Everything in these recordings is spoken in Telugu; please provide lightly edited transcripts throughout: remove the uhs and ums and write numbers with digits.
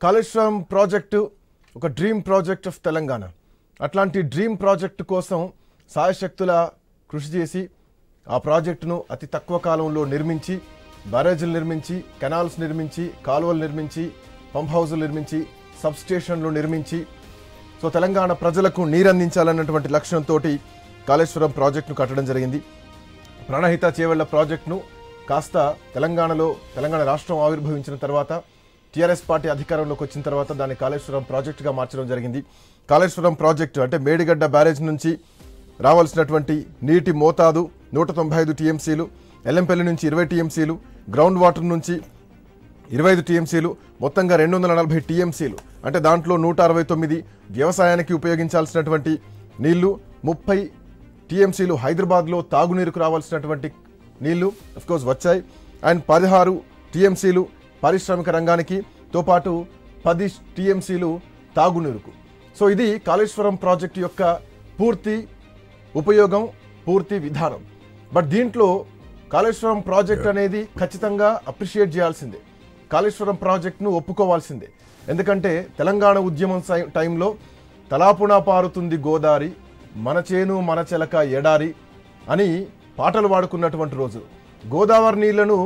కాళేశ్వరం ప్రాజెక్టు ఒక డ్రీమ్ ప్రాజెక్ట్ ఆఫ్ తెలంగాణ. అట్లాంటి డ్రీమ్ ప్రాజెక్టు కోసం సాయశక్తుల కృషి చేసి ఆ ప్రాజెక్టును అతి తక్కువ కాలంలో నిర్మించి, బ్యారేజీలు నిర్మించి, కెనాల్స్ నిర్మించి, కాలువలు నిర్మించి, పంప్ హౌజులు నిర్మించి, సబ్ స్టేషన్లు నిర్మించి, సో తెలంగాణ ప్రజలకు నీరందించాలన్నటువంటి లక్ష్యంతో కాళేశ్వరం ప్రాజెక్టును కట్టడం జరిగింది. ప్రాణహిత చేవెళ్ల ప్రాజెక్టును కాస్త తెలంగాణ రాష్ట్రం ఆవిర్భవించిన తర్వాత, టీఆర్ఎస్ పార్టీ అధికారంలోకి వచ్చిన తర్వాత దాన్ని కాళేశ్వరం ప్రాజెక్టుగా మార్చడం జరిగింది. కాళేశ్వరం ప్రాజెక్టు అంటే మేడిగడ్డ బ్యారేజ్ నుంచి రావాల్సినటువంటి నీటి మోతాదు 195 టీఎంసీలు, ఎల్లంపల్లి నుంచి 20 టీఎంసీలు, గ్రౌండ్ వాటర్ నుంచి 25 టీఎంసీలు, మొత్తంగా 240 టీఎంసీలు. అంటే దాంట్లో 169 వ్యవసాయానికి ఉపయోగించాల్సినటువంటి నీళ్లు, 30 టీఎంసీలు హైదరాబాద్లో తాగునీరుకు రావాల్సినటువంటి నీళ్లు అఫ్కోర్స్ వచ్చాయి. అండ్ 16 టీఎంసీలు పారిశ్రామిక రంగానికి తో పాటు 10 టీఎంసీలు తాగునీరుకు. సో ఇది కాళేశ్వరం ప్రాజెక్టు యొక్క పూర్తి ఉపయోగం, పూర్తి విధానం. బట్ దీంట్లో కాళేశ్వరం ప్రాజెక్ట్ అనేది ఖచ్చితంగా అప్రిషియేట్ చేయాల్సిందే, కాళేశ్వరం ప్రాజెక్టును ఒప్పుకోవాల్సిందే. ఎందుకంటే తెలంగాణ ఉద్యమం టైంలో తలాపునా పారుతుంది గోదారి, మన చేను మన చెలక ఎడారి అని పాటలు పాడుకున్నటువంటి రోజులు, గోదావరి నీళ్లను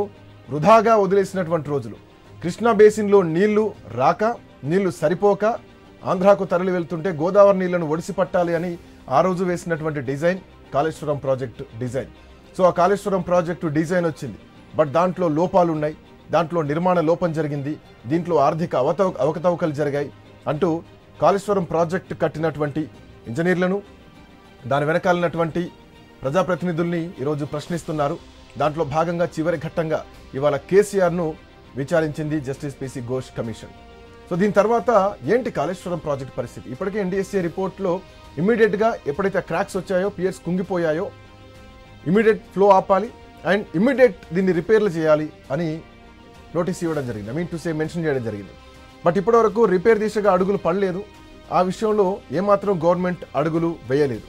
వృధాగా వదిలేసినటువంటి రోజులు, కృష్ణా బేసిన్లో నీళ్లు రాక, నీళ్లు సరిపోక ఆంధ్రాకు తరలి వెళ్తుంటే గోదావరి నీళ్లను ఒడిసి పట్టాలి అని ఆ రోజు వేసినటువంటి design Kaleshwaram project design. So ఆ కాళేశ్వరం ప్రాజెక్టు డిజైన్ వచ్చింది, బట్ దాంట్లో లోపాలు ఉన్నాయి, దాంట్లో నిర్మాణ లోపం జరిగింది, దీంట్లో ఆర్థిక అవకతవకలు జరిగాయి అంటూ కాళేశ్వరం ప్రాజెక్టు కట్టినటువంటి ఇంజనీర్లను, దాని వెనకాలన్నటువంటి ప్రజాప్రతినిధుల్ని ఈరోజు ప్రశ్నిస్తున్నారు. దాంట్లో భాగంగా చివరి ఘట్టంగా ఇవాళ కేసీఆర్ను విచారించింది justice PC Ghosh commission. So దీని తర్వాత ఏంటి కాళేశ్వరం ప్రాజెక్ట్ పరిస్థితి? ఇప్పటికే ఎన్డీఎస్ఏ రిపోర్ట్లో ఇమీడియట్గా ఎప్పుడైతే క్రాక్స్ వచ్చాయో, పియర్స్ కుంగిపోయాయో, ఇమీడియట్ ఫ్లో ఆపాలి అండ్ ఇమీడియట్ దీన్ని రిపేర్లు చేయాలి అని నోటీస్ ఇవ్వడం జరిగింది, మెన్షన్ చేయడం జరిగింది. బట్ ఇప్పటివరకు రిపేర్ దిశగా అడుగులు పడలేదు. ఆ విషయంలో ఏమాత్రం గవర్నమెంట్ అడుగులు వేయలేదు.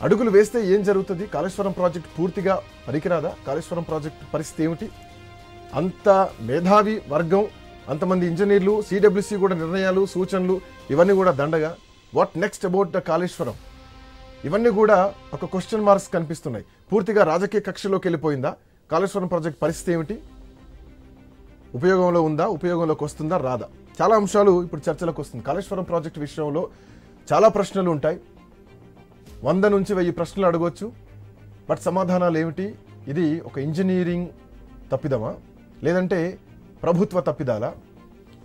అడుగులు వేస్తే ఏం జరుగుతుంది? కాళేశ్వరం ప్రాజెక్ట్ పూర్తిగా పనికిరాదా? కాళేశ్వరం ప్రాజెక్ట్ పరిస్థితి ఏమిటి? అంత మేధావి వర్గం, అంతమంది ఇంజనీర్లు, సిడబ్ల్యూసి కూడా నిర్ణయాలు, సూచనలు ఇవన్నీ కూడా దండగా. What next about the Kaleshwaram? ఇవన్నీ కూడా ఒక క్వశ్చన్ మార్క్స్ కనిపిస్తున్నాయి. పూర్తిగా రాజకీయ కక్షలోకి వెళ్ళిపోయిందా కాళేశ్వరం ప్రాజెక్ట్? పరిస్థితి ఏమిటి? ఉపయోగంలో ఉందా? ఉపయోగంలోకి వస్తుందా? రాదా? చాలా అంశాలు ఇప్పుడు చర్చలకు వస్తుంది. కాళేశ్వరం ప్రాజెక్ట్ విషయంలో చాలా ప్రశ్నలు ఉంటాయి, 100 నుంచి 1000 ప్రశ్నలు అడగవచ్చు. బట్ సమాధానాలు ఏమిటి? ఇది ఒక ఇంజనీరింగ్ తప్పిదమా, లేదంటే ప్రభుత్వ తప్పిదాలా?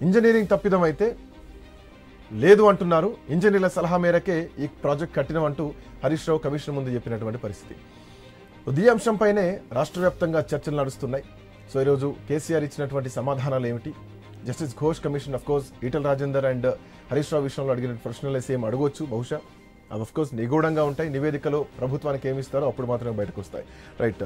ఇంజనీరింగ్ తప్పిదం అయితే లేదు అంటున్నారు. ఇంజనీర్ల సలహా మేరకే ఈ ప్రాజెక్ట్ కట్టినమంటూ హరీష్ రావు కమిషన్ ముందు చెప్పినటువంటి పరిస్థితి. ఈ అంశంపైనే రాష్ట్ర వ్యాప్తంగా చర్చలు నడుస్తున్నాయి. సో ఈరోజు కేసీఆర్ ఇచ్చినటువంటి సమాధానాలు ఏమిటి? Justice Ghosh commission course Etela Rajender and Harish Rao విషయంలో అడిగిన ప్రశ్నలే సేమ్ అడగవచ్చు బహుశా. అవి కోర్స్ నిగూఢంగా ఉంటాయి. నివేదికలో ప్రభుత్వానికి ఏమి ఇస్తారో అప్పుడు మాత్రమే బయటకు వస్తాయి. రైట్,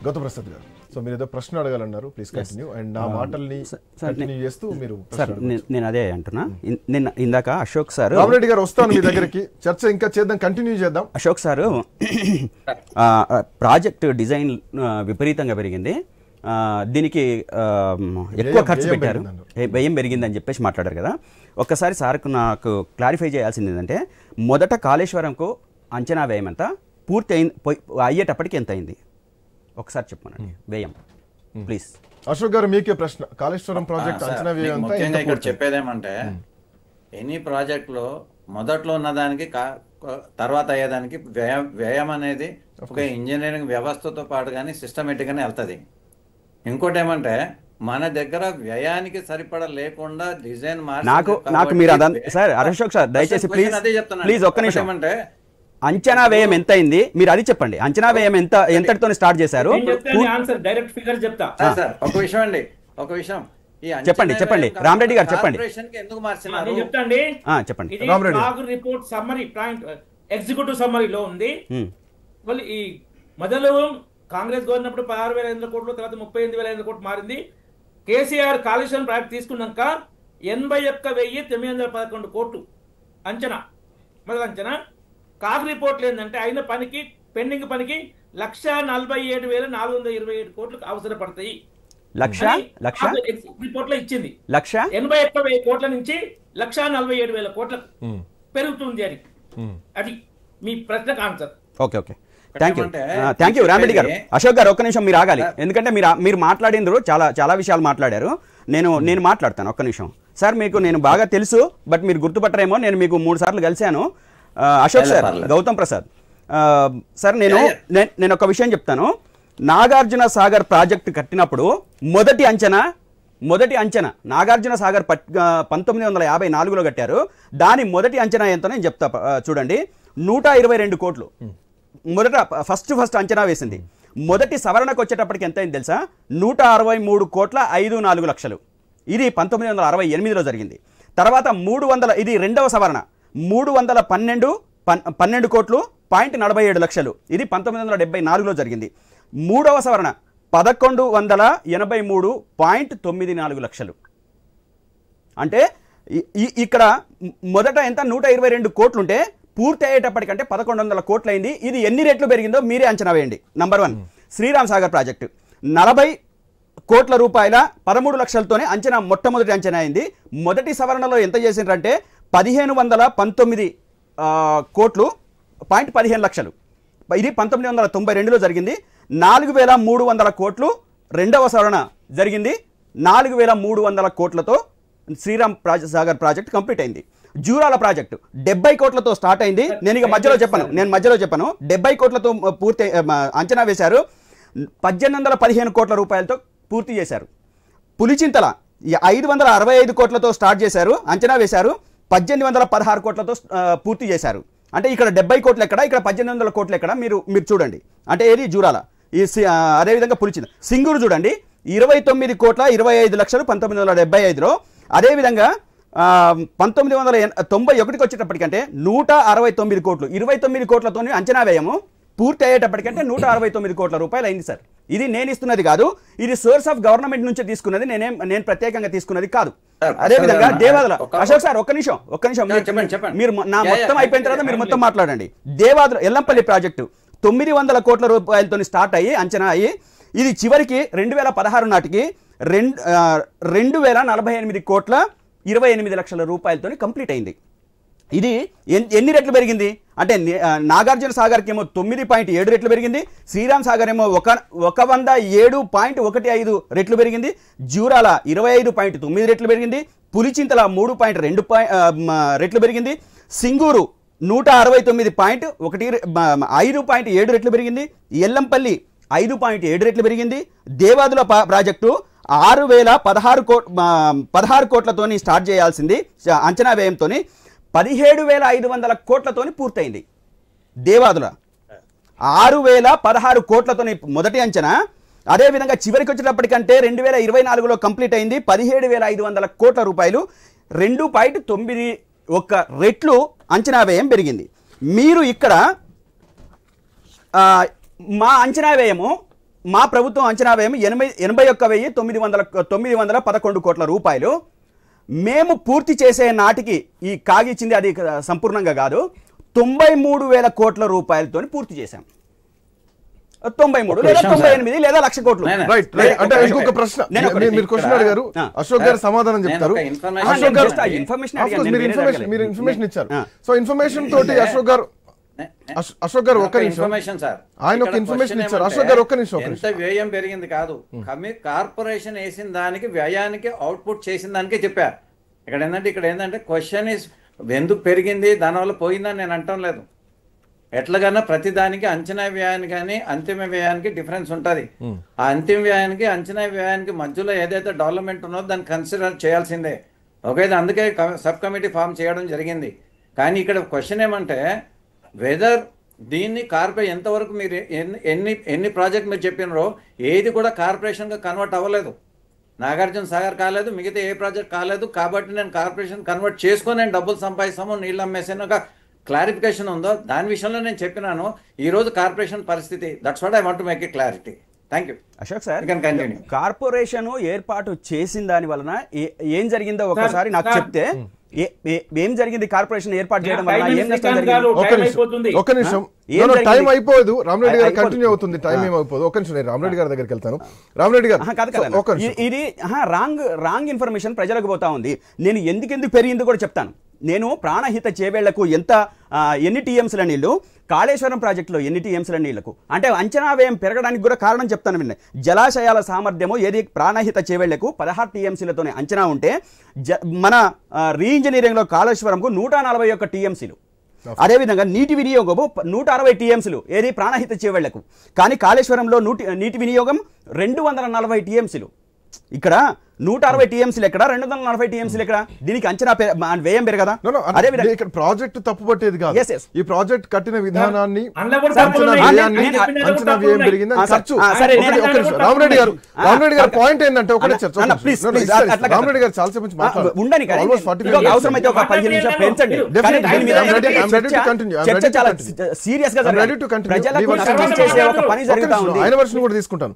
గౌతమ్ ప్రసాద్ గారు, సో మీరు ఏదో ప్రశ్న అడగాలన్నారు, ప్లీజ్ కంటిన్యూ. అండ్ నా మాటల్ని కంటిన్యూ చేస్తూ మీరు. సార్ నేను అదే అంటున్నా, నిన్న ఇందాక అశోక్ సార్, రామరెడ్డి గారు వస్తాను మీ దగ్గరికి, చర్చ ఇంకా చేద్దాం, కంటిన్యూ చేద్దాం. అశోక్ సారు ప్రాజెక్ట్ డిజైన్ విపరీతంగా పెరిగింది, దీనికి ఎక్కువ ఖర్చు పెట్టారు, వ్యయం పెరిగిందని చెప్పేసి మాట్లాడారు కదా. ఒక్కసారి సార్కు నాకు క్లారిఫై చేయాల్సింది ఏంటంటే, మొదట కాళేశ్వరంకు అంచనా వ్యయం ఎంత, పూర్తి అయ్యేటప్పటికి ఎంత అయింది ఒకసారి చెప్పమనండి వ్యయం ప్లీజ్. అశోక్ గారు మీకే ప్రశ్న, కాళేశ్వరం ప్రాజెక్ట్ అంచనా వ్యయం ముఖ్యంగా ఇక్కడ చెప్పేదేమంటే, ఎనీ ప్రాజెక్ట్ లో మొదట్లో ఉన్నదానికి తర్వాత అయ్యేదానికి వ్యయం అనేది ఒక ఇంజనీరింగ్ వ్యవస్థతో పాటు కానీ సిస్టమేటిక్ గానే వెళ్తుంది. ఇంకోటి ఏమంటే, మన దగ్గర వ్యయానికి సరిపడా లేకుండా డిజైన్ నాకు మీరు సార్ అశోక్ సార్ దయచేసి ప్లీజ్ ఒక్క నిమిషం అంటే, అంచనా వ్యయం ఎంత అయింది మీరు అది చెప్పండి. అంచనా వ్యయం ఎంతటితో స్టార్ట్ చేశారు? ఒక విషయం అండి, ఒక విషయం చెప్పండి రామరెడ్డి గారు చెప్పండి. ఎందుకు మార్చినారు చెప్పండి. రిపోర్ట్ సమ్మరీ పాయింట్ ఎగ్జిక్యూటివ్ సమ్మరీలో ఉంది. ఈ మొదలు కాంగ్రెస్ గవర్నమెంట్ 16,500 కోట్లు, తర్వాత 38,500 కోట్లు మారింది. కేసీఆర్ కాళేశ్వరం ప్రాజెక్ట్ తీసుకున్నాక 81,911 కోట్లు అంచనా, మొదలు అంచనా. కాగ్ రిపోర్ట్లు ఏంటంటే, అయిన పనికి పెండింగ్ పనికి 1,47,427 కోట్లు అవసరపడతాయి. రిపోర్ట్ లో ఇచ్చింది. 1,81,000 కోట్ల నుంచి 1,47,000 కోట్లకు పెరుగుతుంది అని. అది మీ ప్రశ్నకు answer. Okay okay, thank you Ramireddy గారు. అశోక్ గారు ఒక్క నిమిషం మీరు ఆగాలి, ఎందుకంటే మీరు మాట్లాడిండ్రు, చాలా విషయాలు మాట్లాడారు. నేను మాట్లాడతాను ఒక్క నిమిషం. సార్ మీకు నేను బాగా తెలుసు, బట్ మీరు గుర్తుపట్టరేమో, నేను మీకు 3 సార్లు కలిశాను. అశోక్ సార్, గౌతమ్ ప్రసాద్ సార్, నేను ఒక విషయం చెప్తాను. నాగార్జున సాగర్ ప్రాజెక్టు కట్టినప్పుడు మొదటి అంచనా నాగార్జున సాగర్ 1954లో కట్టారు. దాని మొదటి అంచనా ఎంతో నేను చెప్తా చూడండి. 122 కోట్లు ఫస్ట్ అంచనా వేసింది. మొదటి సవరణకు వచ్చేటప్పటికి ఎంత అయింది తెలుసా? 163,54,00,000. ఇది 1968లో జరిగింది. తర్వాత 300, ఇది రెండవ సవరణ, 312 కోట్లు 0.47 ఇది 1974లో జరిగింది. మూడవ సవరణ 1183.94 లక్షలు. అంటే ఇక్కడ మొదట ఎంత 122 కోట్లుంటే పూర్తి అయ్యేటప్పటికంటే 1100 కోట్లు అయింది. ఇది ఎన్ని రెట్లు పెరిగిందో మీరే అంచనా వేయండి. నంబర్ 1 శ్రీరామ్ సాగర్ ప్రాజెక్టు 40 కోట్ల రూపాయల 13 లక్షలతోనే మొట్టమొదటి అంచనా అయింది. మొదటి సవరణలో ఎంత చేసిండ్రంటే 1,519 కోట్లు 0.15 లక్షలు. ఇది 1992లో జరిగింది. 4,300 కోట్లు రెండవ సవరణ జరిగింది. 4,300 కోట్లతో శ్రీరామ్ సాగర్ ప్రాజెక్ట్ కంప్లీట్ అయింది. జూరాల ప్రాజెక్టు 70 కోట్లతో స్టార్ట్ అయింది. నేను ఇక మధ్యలో చెప్పను. 70 కోట్లతో పూర్తి అంచనా వేశారు. 1,815 కోట్ల రూపాయలతో పూర్తి చేశారు. పులిచింతల 565 కోట్లతో స్టార్ట్ చేశారు, అంచనా వేశారు. 1,816 కోట్లతో పూర్తి చేశారు. అంటే ఇక్కడ 70 కోట్లు ఎక్కడ, ఇక్కడ 1,800 కోట్లు ఎక్కడ, మీరు చూడండి. అంటే ఏది జూరాల, అదేవిధంగా పులిచింతల. సింగూరు చూడండి 29 కోట్ల 25 లక్షలు 1975లో. అదేవిధంగా 1991 వచ్చేటప్పటికంటే 169 కోట్లు 29 కోట్లతో అంచనా వ్యయము పూర్తి అయ్యేటప్పటికంటే 169 కోట్ల రూపాయలు అయింది సార్. ఇది నేను ఇస్తున్నది కాదు, ఇది సోర్స్ ఆఫ్ గవర్నమెంట్ నుంచి తీసుకున్నది, నేను ప్రత్యేకంగా తీసుకున్నది కాదు. అదేవిధంగా దేవాదుల, అశోక్ సార్ ఒక్క నిమిషం మీరు నా మొత్తం అయిపోయిన తర్వాత మీరు మొత్తం మాట్లాడండి. దేవాదుల ఎల్లంపల్లి ప్రాజెక్టు 900 కోట్ల రూపాయలతో స్టార్ట్ అయ్యి అంచనా అయ్యి ఇది చివరికి 2016 నాటికి 2,048 కోట్ల 28 లక్షల రూపాయలతో కంప్లీట్ అయింది. ఇది ఎన్ని రెట్లు పెరిగింది అంటే నాగార్జున సాగర్కి ఏమో 9.7 రెట్లు పెరిగింది, శ్రీరామ్ సాగర్ ఏమో 107.15 రెట్లు పెరిగింది, జూరాల 25.9 రెట్లు పెరిగింది, పులిచింతల 3.2 రెట్లు పెరిగింది, సింగూరు 169.5 రెట్లు పెరిగింది, ఎల్లంపల్లి 5.7 రెట్లు పెరిగింది, దేవాదుల ప్రాజెక్టు 6,016 కోట్లతోని స్టార్ట్ చేయాల్సింది అంచనా వ్యయంతో 17,500 కోట్లతోని పూర్తయింది. దేవాదుల 6,016 కోట్లతోని మొదటి అంచనా. అదేవిధంగా చివరికి వచ్చేటప్పటికంటే 2024లో కంప్లీట్ అయింది 17,500 కోట్ల రూపాయలు, 2.91 రెట్లు అంచనా వ్యయం పెరిగింది. మీరు ఇక్కడ మా అంచనా వ్యయము, మా ప్రభుత్వం అంచనా వ్యయం 81,911 కోట్ల రూపాయలు. మేము పూర్తి చేసే నాటికి ఈ కాగిచ్చింది అది సంపూర్ణంగా కాదు, 93,000 కోట్ల రూపాయలతో పూర్తి చేశాం. 93 లేదా 98 లేదా 1,00,000 కోట్లు. అంటే ఇంకొక ప్రశ్న, మీరు క్వశ్చన్ అడిగారు, అశోక్ గారు సమాధానం చెప్తారు. మీరు ఇన్ఫర్మేషన్ ఇచ్చారు. సో ఇన్ఫర్మేషన్ తోటి అశోక్ గారు ఒక్క నిమిషం, ఆయన ఒక ఇన్ఫర్మేషన్ ఇచ్చారు. అశోక్ గారు ఒక్క నిమిషం. ఎంత వ్యయం పెరిగింది కాదు, కార్పొరేషన్ వేసిన దానికి వ్యయానికి అవుట్పుట్ చేసిన దానికే చెప్పారు. ఇక్కడ ఏంటంటే క్వశ్చన్ ఇస్ ఎందుకు పెరిగింది, దానివల్ల పోయిందని నేను అంటం లేదు. ఎట్లాగన్నా ప్రతి దానికి అంచనా వ్యయానికి కానీ అంతిమ వ్యయానికి డిఫరెన్స్ ఉంటుంది. ఆ అంతిమ వ్యయానికి అంచనా వ్యయానికి మధ్యలో ఏదైతే డెవలప్మెంట్ ఉన్నదో దాన్ని కన్సిడర్ చేయాల్సిందే. ఓకే, అందుకే సబ్ కమిటీ ఫామ్ చేయడం జరిగింది. కానీ ఇక్కడ క్వశ్చన్ ఏమంటే వెదర్ దీన్ని కార్పొరేషన్ ఎంతవరకు మీరు ఎన్ని ప్రాజెక్ట్ మీరు చెప్పినారో ఏది కూడా కార్పొరేషన్గా కన్వర్ట్ అవ్వలేదు. నాగార్జున సాగర్ కాలేదు, మిగతా ఏ ప్రాజెక్ట్ కాలేదు. కాబట్టి నేను కార్పొరేషన్ కన్వర్ట్ చేసుకొని నేను డబ్బులు సంపాదిస్తాము, నీళ్ళు అమ్మేసాను, ఒక క్లారిఫికేషన్ ఉందో దాని విషయంలో నేను చెప్పినాను. ఈ రోజు కార్పొరేషన్ పరిస్థితి, that's what I want to make it clarity. Thank you. Ashok sir, corporation ఏర్పాటు చేసిన దాని వలన ఏం జరిగిందో ఒకసారి నాకు చెప్తే ఏం జరిగింది కార్పొరేషన్ ఏర్పాటు చేయడం వల్ల ఏం నష్టం జరిగింది? ఒక నిమిషం టైం అయిపోదు, రామరెడ్డి గారు కంటిన్యూ అవుతుంది, టైం ఏమైపోదు. ఒక నిమిషం నేను రామరెడ్డి గారి దగ్గరికి వెళ్తాను. రామరెడ్డి గారు ఇది రాంగ్ ఇన్ఫర్మేషన్ ప్రజలకు పోతా ఉంది. నేను ఎందుకు పెరిగింది కూడా చెప్తాను. నేను ప్రాణహిత చేవేళ్లకు ఎన్ని టీఎంసీల నీళ్లు, కాళేశ్వరం ప్రాజెక్టులో ఎన్ని టీఎంసీల నీళ్లకు అంటే అంచనా వ్యయం పెరగడానికి కూడా కారణం చెప్తాను. విన్న జలాశయాల సామర్థ్యము ఏది ప్రాణహిత చేవేళ్లకు 16 టీఎంసీలతోనే అంచనా ఉంటే మన రీఇంజనీరింగ్లో కాళేశ్వరంకు 141 టీఎంసీలు. అదేవిధంగా నీటి వినియోగము 160 టీఎంసీలు ఏది ప్రాణహిత చేవేళ్లకు. కానీ కాళేశ్వరంలో నీటి వినియోగం 240 టీఎంసీలు. ఇక్కడ 160 టీఎంసీలు ఎక్కడ, 240 టీఎంసీలు ఎక్కడ? దీనికి అంచనా వ్యయం పెరగదా? అదే ఇక్కడ ప్రాజెక్ట్ తప్పుపట్టేది కాదు. ఈ ప్రాజెక్ట్ కట్టిన విధానాన్ని అంచనా వ్యయం పెరిగింది ఖర్చు. రామరెడ్డి గారు పాయింట్ ఏంటంటే ఒకటే చర్చ. రామరెడ్డి గారు చాలా సేపు ఉండని అవసరమైతే ఒక 15 నిమిషాలు పెంచండి. చర్చ చాలా సీరియస్ గా ప్రజలకు చేసే ఒక పని జరుగుతా ఉంది. ఆయన వర్షన్ కూడా తీసుకుంటాను.